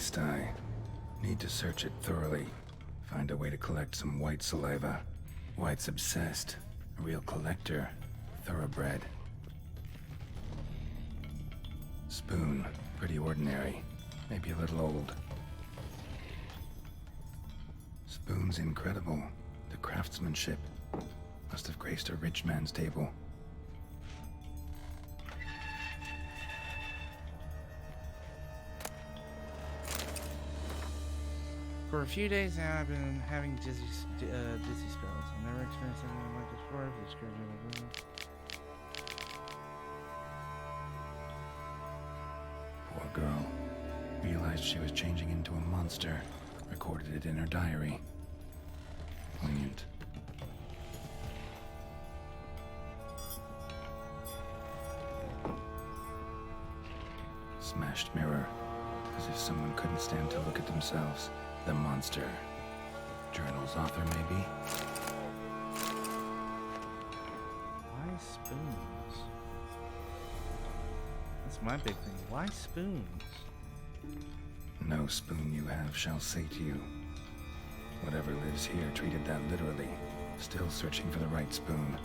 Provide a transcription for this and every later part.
pigsty. Need to search it thoroughly. Find a way to collect some white saliva. White's obsessed. A real collector. Thoroughbred. Spoon. Pretty ordinary. Maybe a little old. Spoon's incredible. The craftsmanship. Must have graced a rich man's table. For a few days now, I've been having dizzy spells. I've never experienced anything like this before. If it's Poor girl. Realized she was changing into a monster. Recorded it in her diary. Poignant. Smashed mirror. As if someone couldn't stand to look at themselves. The monster. Journal's author, maybe? why spoons? That's my big thing. Why spoons? No spoon you have shall say to you. Whatever lives here treated that literally. Still searching for the right spoon.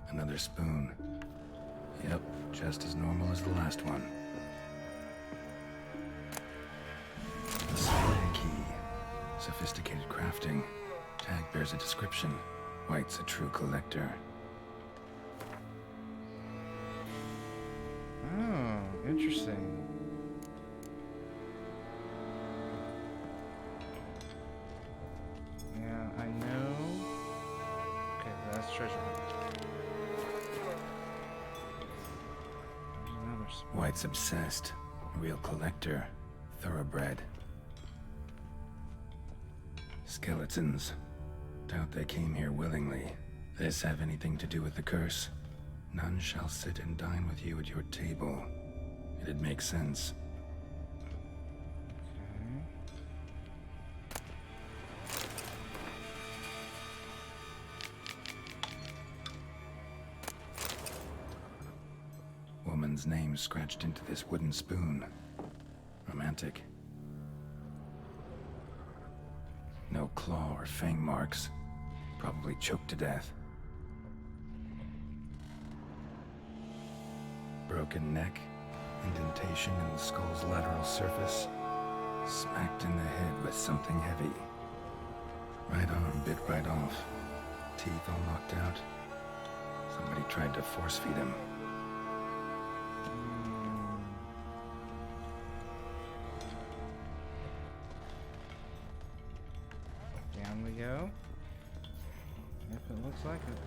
Another spoon. Yep, just as normal as the last one. The slide key. Sophisticated crafting. Tag bears a description. White's a true collector. Oh, interesting. Yeah, I know. Okay, that's treasure hunt. There's another spoon. White's obsessed. A real collector. Thoroughbred. Skeletons. Doubt they came here willingly. This have anything to do with the curse? None shall sit and dine with you at your table. It'd make sense. Woman's name scratched into this wooden spoon. Romantic. No claw or fang marks. Probably choked to death. Broken neck, indentation in the skull's lateral surface, smacked in the head with something heavy. Right arm bit right off, teeth all knocked out. Somebody tried to force feed him. Down we go. If it looks like it.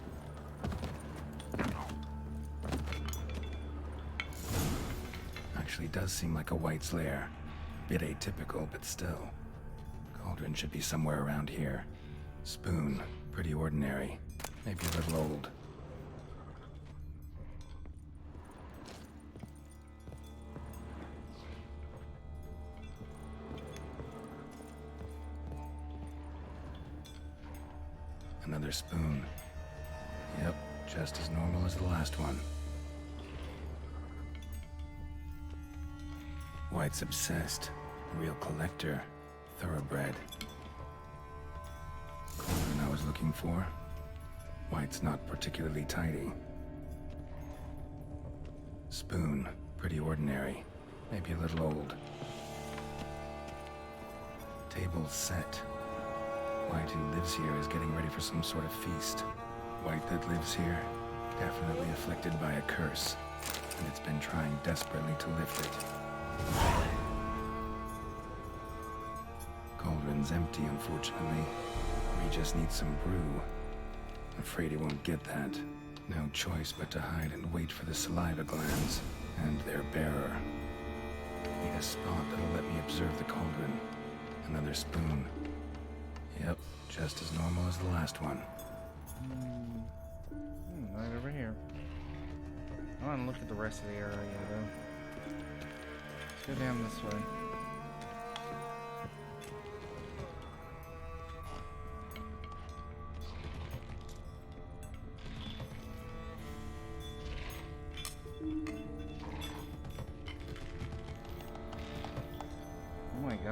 Actually does seem like a White's lair. Bit atypical, but still. Cauldron should be somewhere around here. Spoon, pretty ordinary. Maybe a little old. Another spoon. Yep, just as normal as the last one. White's obsessed. Real collector. Thoroughbred. Cauldron I was looking for. White's not particularly tidy. Spoon. Pretty ordinary. Maybe a little old. Table set. White who lives here is getting ready for some sort of feast. White that lives here, definitely afflicted by a curse, and it's been trying desperately to lift it. Cauldron's empty, unfortunately. We just need some brew. Afraid he won't get that. No choice but to hide and wait for the saliva glands and their bearer. Need a spot that'll let me observe the cauldron. Another spoon. Yep, just as normal as the last one. Right over here. I want to look at the rest of the area, though. Let's go down this way.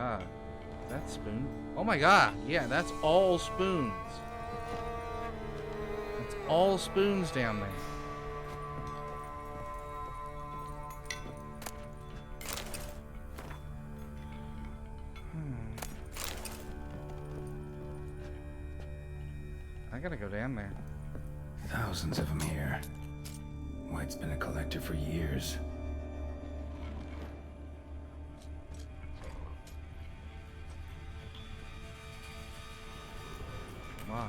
god. That spoon? Oh my god. Yeah, that's all spoons. That's all spoons down there. I gotta go down there. Thousands of them here. White's been a collector for years. Wow.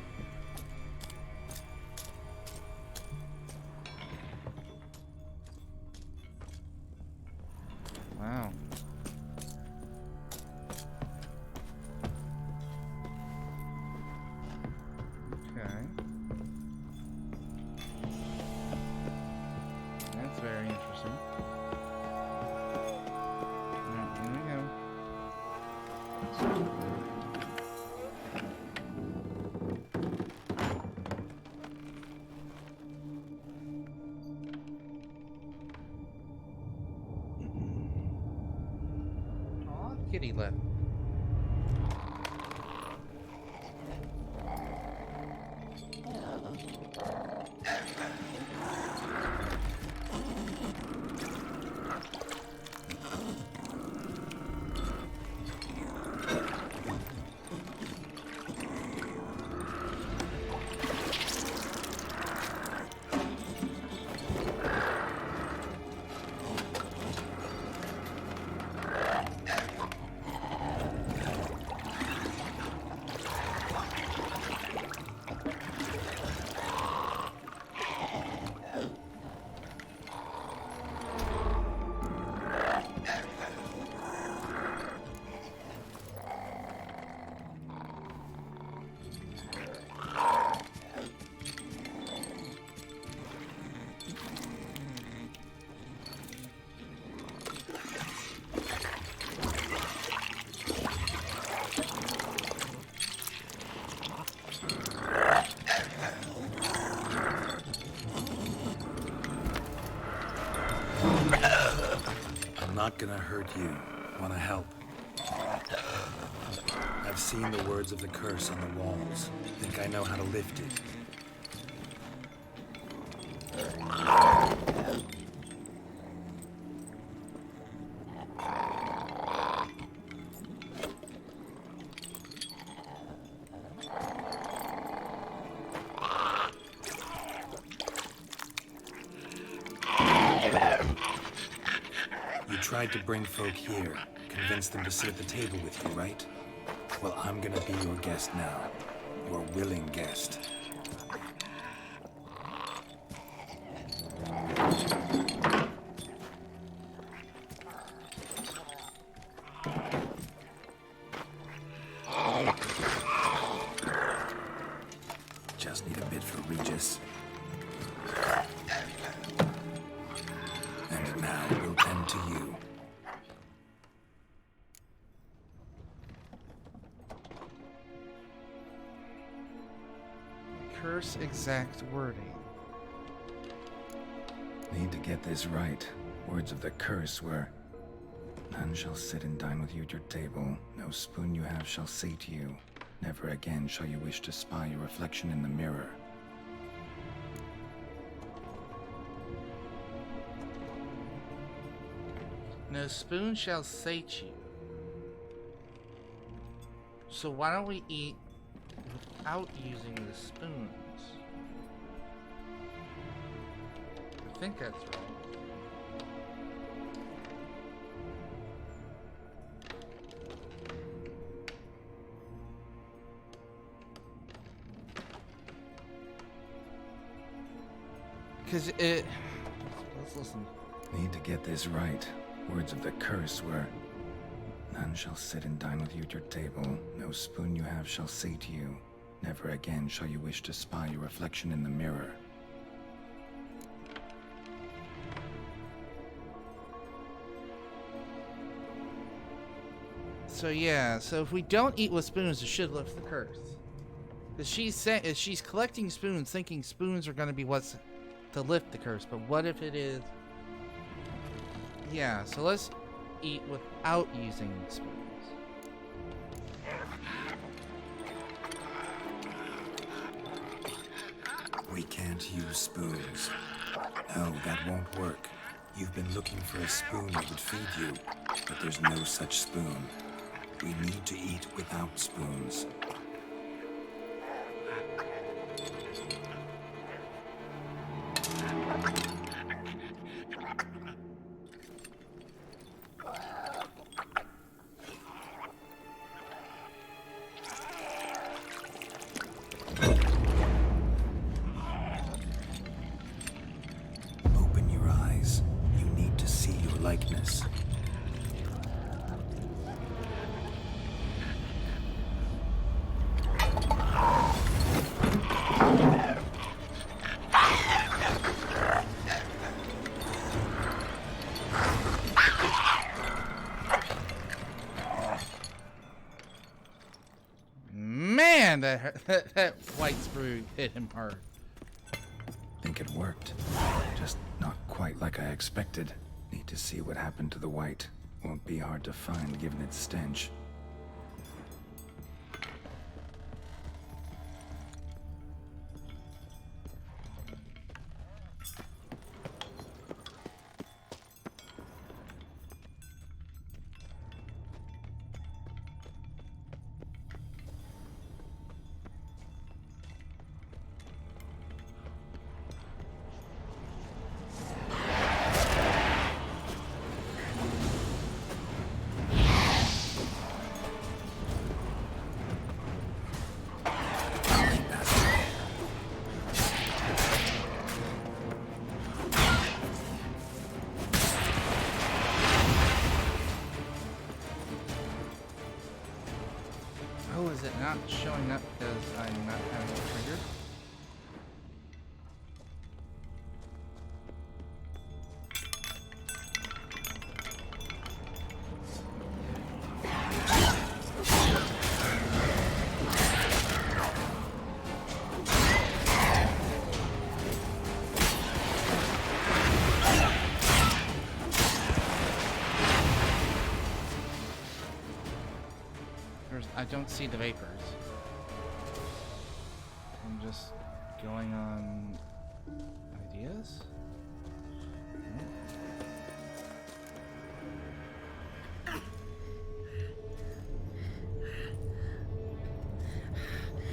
Wow. Okay. That's very interesting. Alright, here we go. Aw, kitty left. I'm not gonna hurt you. Wanna help? I've seen the words of the curse on the walls. Think I know how to lift it. You tried to bring folk here, convince them to sit at the table with you, right? Well, I'm gonna be your guest now. Your willing guest. Just need a bit for Regis. And now we'll tend to you. Curse exact wording. Need to get this right. Words of the curse were, none shall sit and dine with you at your table. No spoon you have shall say to you, never again shall you wish to spy your reflection in the mirror. No spoon shall sate you. So why don't we eat without using the spoons? I think that's right. Because it... Let's listen. Need to get this right. Words of the curse were, none shall sit and dine with you at your table. No spoon you have shall say to you, never again shall you wish to spy your reflection in the mirror. So yeah, so if we don't eat with spoons, it should lift the curse. Because she's collecting spoons, thinking spoons are going to be what's to lift the curse. But what if it is? Yeah, so let's eat without using spoons. We can't use spoons. No, that won't work. You've been looking for a spoon that would feed you, but there's no such spoon. We need to eat without spoons. Open your eyes. You need to see your likeness. Man, that white sprue hit him hard. Think it worked. Just not quite like I expected. Need to see what happened to the white. Won't be hard to find given its stench. Oh, is it not showing up because I'm not having it triggered? I don't see the vapors. I'm just going on ideas.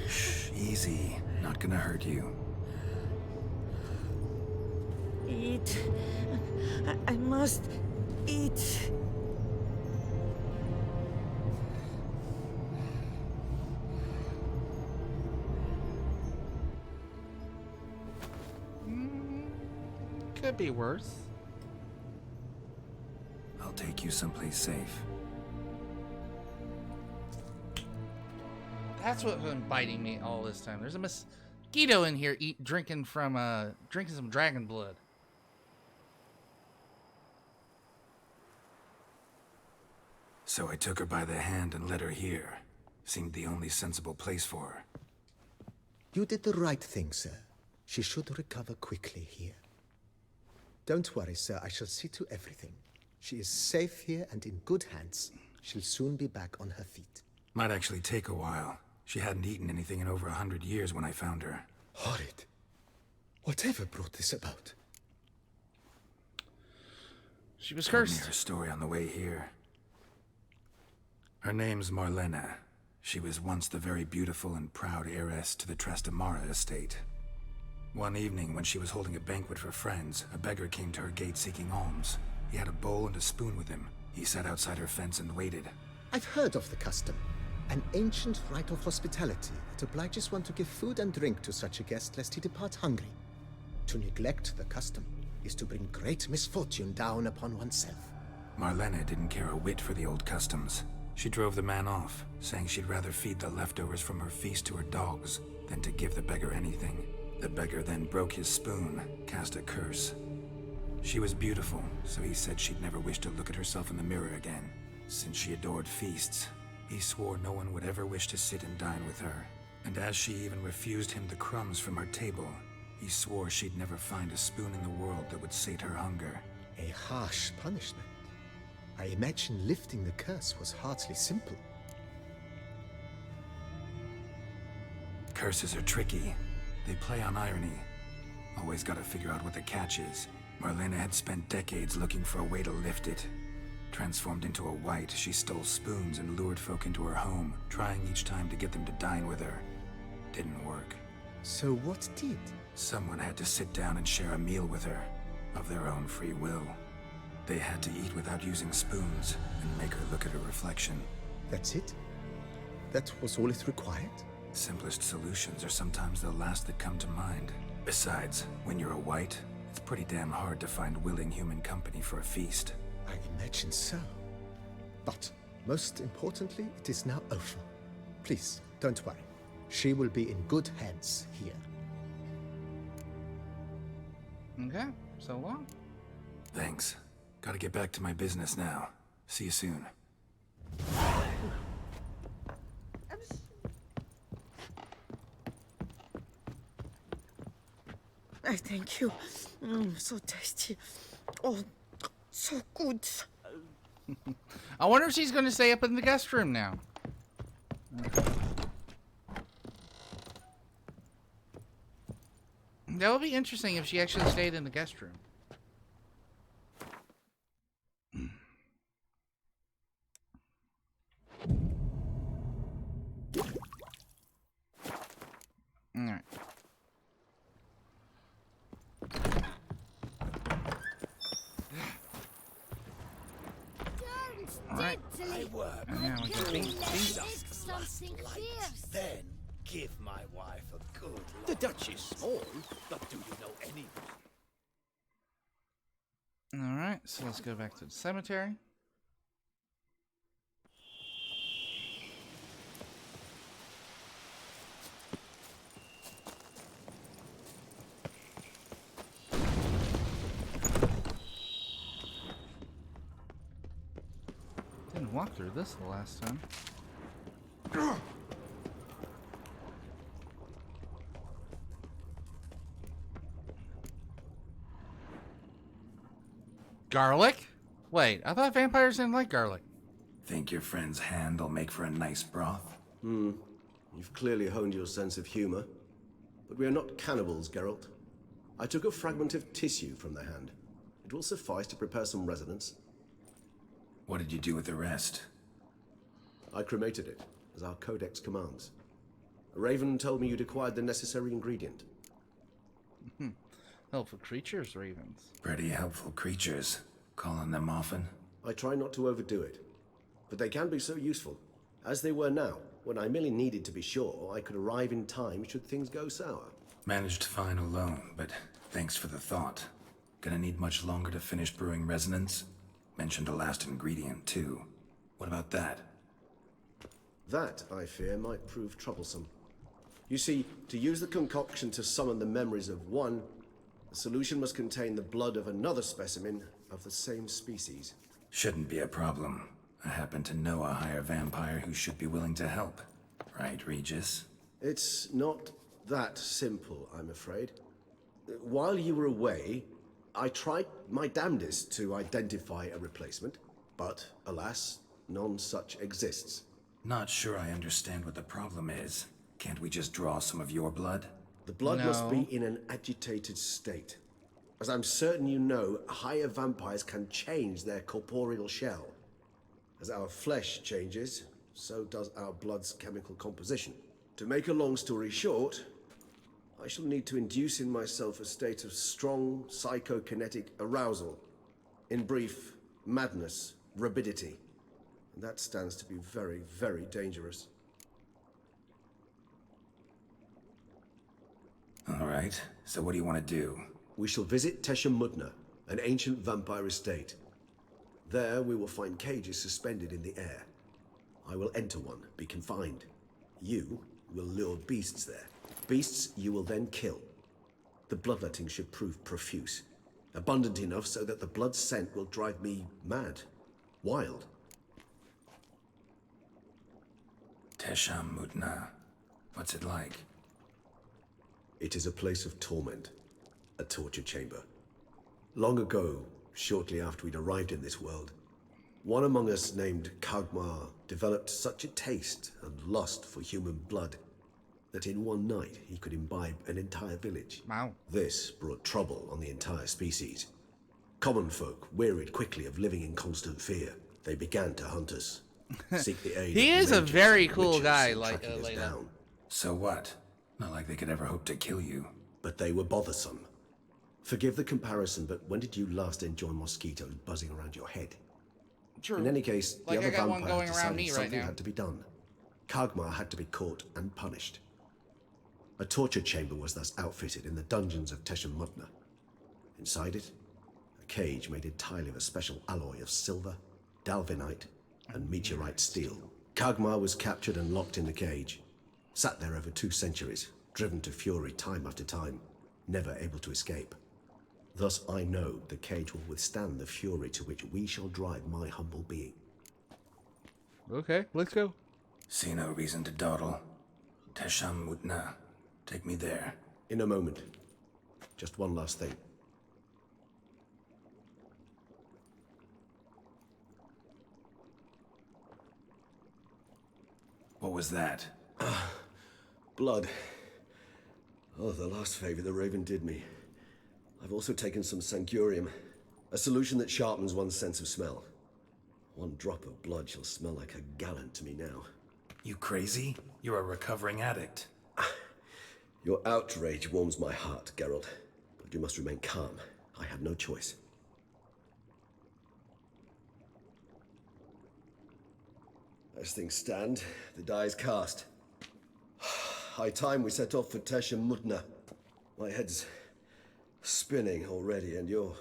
Shh, easy. Not gonna hurt you. Eat. I must eat. Could be worse. I'll take you someplace safe. That's what's been biting me all this time. There's a mosquito in here drinking some dragon blood. So I took her by the hand and led her here. Seemed the only sensible place for her. You did the right thing, sir. She should recover quickly here. Don't worry, sir. I shall see to everything. She is safe here and in good hands. She'll soon be back on her feet. Might actually take a while. She hadn't eaten anything in over 100 years when I found her. Horrid. Whatever brought this about? She was Told me cursed. her story on the way here. Her name's Marlena. She was once the very beautiful and proud heiress to the Trastamara estate. One evening, when she was holding a banquet for friends, a beggar came to her gate seeking alms. He had a bowl and a spoon with him. He sat outside her fence and waited. I've heard of the custom. An ancient rite of hospitality that obliges one to give food and drink to such a guest lest he depart hungry. To neglect the custom is to bring great misfortune down upon oneself. Marlena didn't care a whit for the old customs. She drove the man off, saying she'd rather feed the leftovers from her feast to her dogs than to give the beggar anything. The beggar then broke his spoon, cast a curse. She was beautiful, so he said she'd never wish to look at herself in the mirror again. Since she adored feasts, he swore no one would ever wish to sit and dine with her. And as she even refused him the crumbs from her table, he swore she'd never find a spoon in the world that would sate her hunger. A harsh punishment. I imagine lifting the curse was hardly simple. Curses are tricky. They play on irony. Always gotta figure out what the catch is. Marlena had spent decades looking for a way to lift it. Transformed into a wight, she stole spoons and lured folk into her home, trying each time to get them to dine with her. Didn't work. So what did? Someone had to sit down and share a meal with her, of their own free will. They had to eat without using spoons, and make her look at her reflection. That's it? That was all it required? Simplest solutions are sometimes the last that come to mind. Besides, when you're a wight, it's pretty damn hard to find willing human company for a feast. I imagine so. But, most importantly, it is now over. Please, don't worry. She will be in good hands here. Okay, so long. Thanks. Gotta get back to my business now. See you soon. I thank you. So tasty. Oh, so good. I wonder if she's going to stay up in the guest room now. That would be interesting if she actually stayed in the guest room. Alright. Alright. I work. And now we get these. Something fierce. Then give my wife a good laugh. The Dutch is small, but do you know any? Alright, so let's go back to the cemetery. Didn't walk through this the last time. Garlic? Wait, I thought vampires didn't like garlic. Think your friend's hand will make for a nice broth? You've clearly honed your sense of humor. But we are not cannibals, Geralt. I took a fragment of tissue from the hand. It will suffice to prepare some resonance. What did you do with the rest? I cremated it, as our codex commands. Raven told me you'd acquired the necessary ingredient. Helpful creatures, ravens. Pretty helpful creatures. Calling them often? I try not to overdo it, but they can be so useful, as they were now, when I merely needed to be sure I could arrive in time should things go sour. Managed fine alone, but thanks for the thought. Gonna need much longer to finish brewing resonance? Mentioned a last ingredient, too. What about that? That, I fear, might prove troublesome. You see, to use the concoction to summon the memories of one, the solution must contain the blood of another specimen of the same species. Shouldn't be a problem. I happen to know a higher vampire who should be willing to help. Right, Regis? It's not that simple, I'm afraid. While you were away, I tried my damnedest to identify a replacement, but alas, none such exists. Not sure I understand what the problem is. Can't we just draw some of your blood? The blood must No. be in an agitated state. As I'm certain you know, higher vampires can change their corporeal shell. As our flesh changes, so does our blood's chemical composition. To make a long story short, I shall need to induce in myself a state of strong psychokinetic arousal. In brief, madness, rabidity. And that stands to be very, very dangerous. All right, so what do you want to do? We shall visit Tesha Mudna, an ancient vampire estate. There we will find cages suspended in the air. I will enter one, be confined. You will lure beasts there. Beasts you will then kill. The bloodletting should prove profuse. Abundant enough so that the blood scent will drive me mad. Wild. Tesham Mutna. What's it like? It is a place of torment. A torture chamber. Long ago, shortly after we'd arrived in this world, one among us named Kagmar developed such a taste and lust for human blood that in one night he could imbibe an entire village. Wow. This brought trouble on the entire species. Common folk wearied quickly of living in constant fear. They began to hunt us, seek the aid He of is a mages very and cool witches guy, in like tracking us Layla. down. So what? Not like they could ever hope to kill you. But they were bothersome. Forgive the comparison, but when did you last enjoy mosquitoes buzzing around your head? True. In any case, the Like, I other got one vampires going around decided me right something now. had to be done. Kagmar had to be caught and punished. A torture chamber was thus outfitted in the dungeons of Teshem Mutna. Inside it, a cage made entirely of a special alloy of silver, dalvinite, and meteorite steel. Kagmar was captured and locked in the cage. Sat there over 2 centuries, driven to fury time after time, never able to escape. Thus I know the cage will withstand the fury to which we shall drive my humble being. Okay, let's go. See no reason to dawdle. Tesham Mutna. Take me there. In a moment. Just one last thing. What was that? Blood. Oh, the last favor the Raven did me. I've also taken some Sancurium, a solution that sharpens one's sense of smell. 1 drop of blood shall smell like a gallon to me now. You crazy? You're a recovering addict. Your outrage warms my heart, Geralt. But you must remain calm. I had no choice. As things stand, the die is cast. High time we set off for Teshem Mutna. My head's spinning already, and you're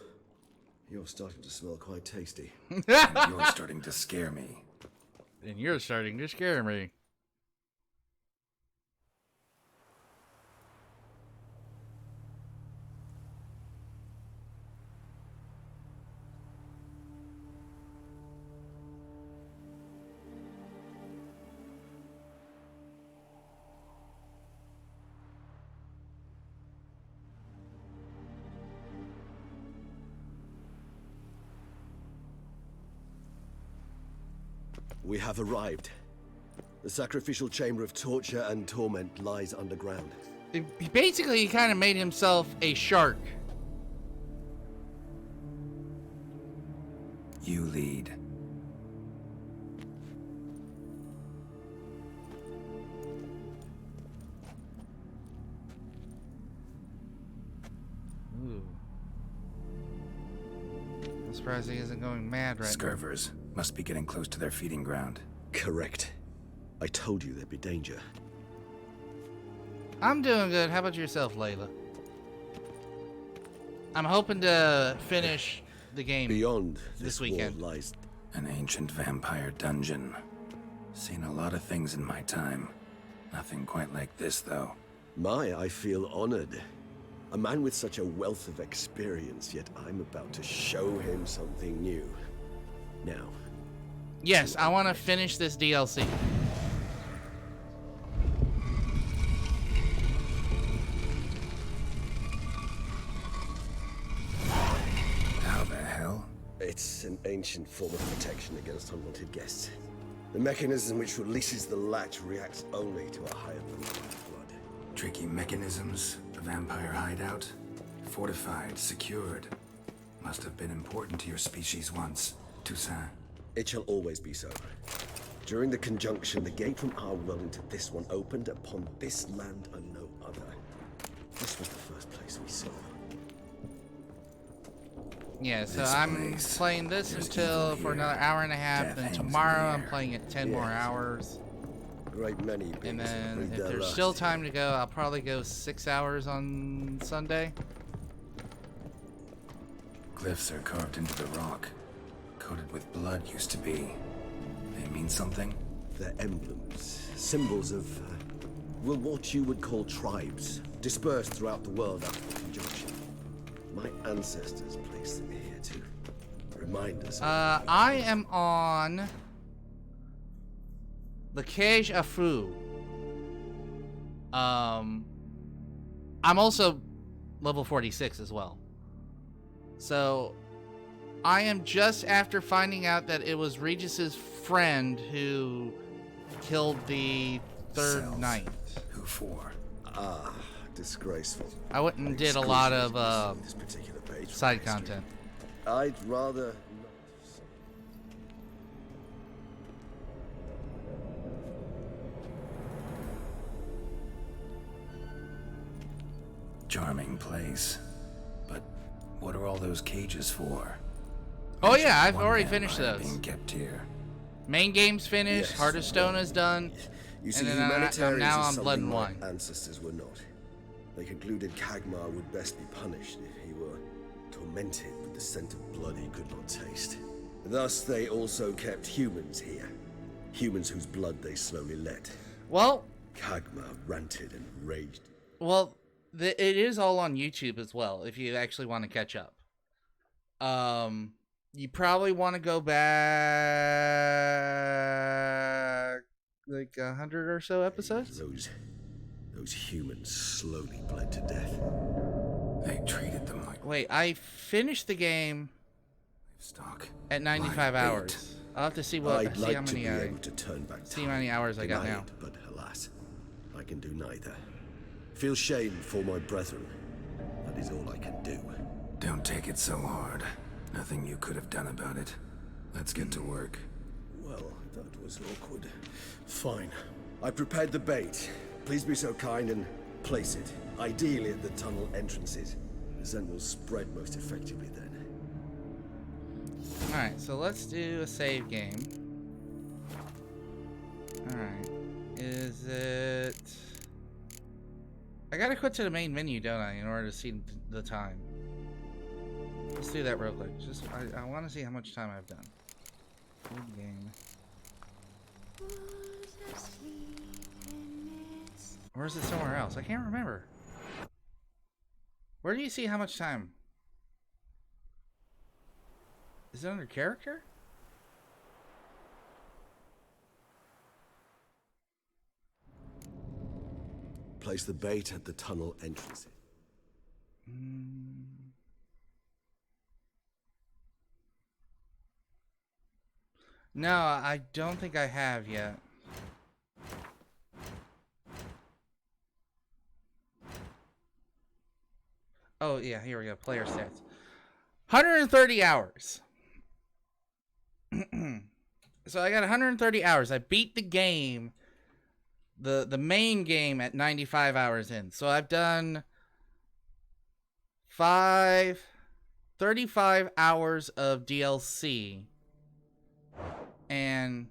starting to smell quite tasty. And you're starting to scare me. And you're starting to scare me. We have arrived. The sacrificial chamber of torture and torment lies underground. Basically, he kind of made himself a shark. You lead. Ooh. I'm surprised he isn't going mad right now. Scurvers must be getting close to their feeding ground. Correct. I told you there'd be danger. I'm doing good. How about yourself, Layla? I'm hoping to finish the game Beyond this wall weekend. lies An ancient vampire dungeon. Seen a lot of things in my time. Nothing quite like this, though. I feel honored. A man with such a wealth of experience, yet I'm about to show him something new. Now, Yes, I want to finish this DLC. How the hell? it's an ancient form of protection against unwanted guests. The mechanism which releases the latch reacts only to a higher level of blood. Tricky mechanisms, the vampire hideout. Fortified, secured. Must have been important to your species once, Toussaint. It shall always be so. During the conjunction, the gate from our world into this one opened upon this land and no other. This was the first place we saw. Yeah, so This I'm place, playing this there's until evil for here. another hour and a half. Death Then hangs in the tomorrow I'm air. playing it 10 more Yes. hours. Great many beings And then breathe if their there's last still here. time to go, I'll probably go 6 hours on Sunday. Glyphs are carved into the rock. Coated with blood used to be. They mean something? They're emblems, symbols of, well, what you would call tribes, dispersed throughout the world after the conjunction. My ancestors placed them here to remind us. I am on the Cage Afu. I'm also level 46 as well. So I am just after finding out that it was Regis's friend who killed the third cells. night. Who for? Ah, disgraceful. I went and did a lot of This particular page side from history. content. I'd rather not. Charming place. But what are all those cages for? Oh yeah, I've One already vampire finished those. being kept here. Main game's finished, Yes, Heart of Stone is done, You see, and then humanitarians now are I'm Blood and something my Wine. ancestors were not. They concluded Kagmar would best be punished if he were tormented with the scent of blood he could not taste. Thus, they also kept humans here. Humans whose blood they slowly let. Well, Kagmar ranted and raged. well, it is all on YouTube as well, if you actually want to catch up. You probably want to go back like 100 or so episodes. Those humans slowly bled to death. They treated them like Wait, I finished the game livestock. at 95 Live bait. hours. I'll have to see what I'd like how to many be able to turn back see how time, many hours I got deny now. it, but alas, I can do neither. Feel shame for my brethren. That is all I can do. Don't take it so hard. Nothing you could have done about it. Let's get to work. Well, that was awkward. Fine. I prepared the bait. Please be so kind and place it. Ideally at the tunnel entrances. The scent will spread most effectively then. Alright, so let's do a save game. Alright. Is it... I gotta quit to the main menu, don't I, in order to see the time. Let's do that real quick. Just I want to see how much time I've done. Good game. Or is it somewhere else? I can't remember. Where do you see how much time? Is it under character? Place the bait at the tunnel entrances. No, I don't think I have yet. Oh, yeah, here we go. Player stats. 130 hours. So I got 130 hours. I beat the game, the main game, at 95 hours in. So I've done 35 hours of DLC. And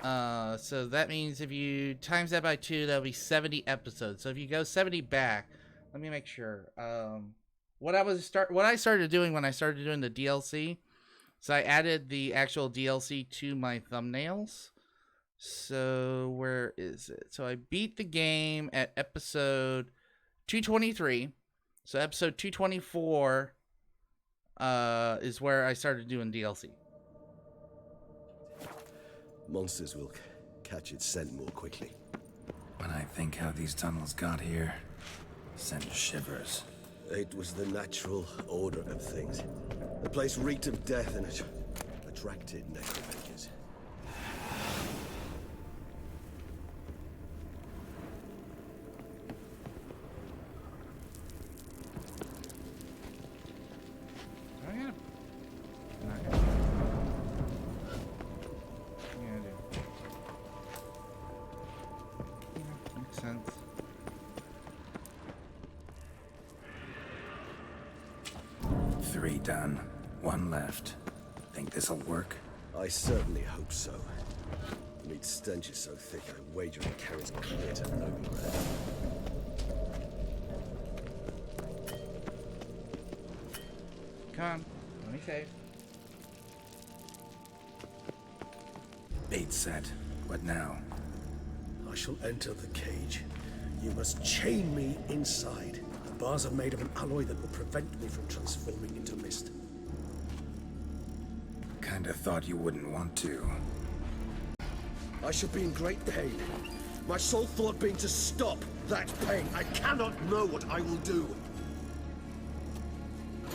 so that means if you times that by 2, that'll be 70 episodes. So if you go 70 back, let me make sure. What I started doing when I started doing the DLC, so I added the actual DLC to my thumbnails. So where is it? So I beat the game at episode 223. So episode 224 is where I started doing DLC. Monsters will catch its scent more quickly. When I think how these tunnels got here, send shivers. It was the natural order of things. The place reeked of death and it attracted necromancers. Makes sense. Three done. One left. Think this'll work? I certainly hope so. The meat stench is so thick, I wager it carries clear to nowhere. Come on, let me save. Bait set. What now? I shall enter the cage. You must chain me inside. The bars are made of an alloy that will prevent me from transforming into mist. Kinda thought you wouldn't want to. I shall be in great pain. My sole thought being to stop that pain. I cannot know what I will do.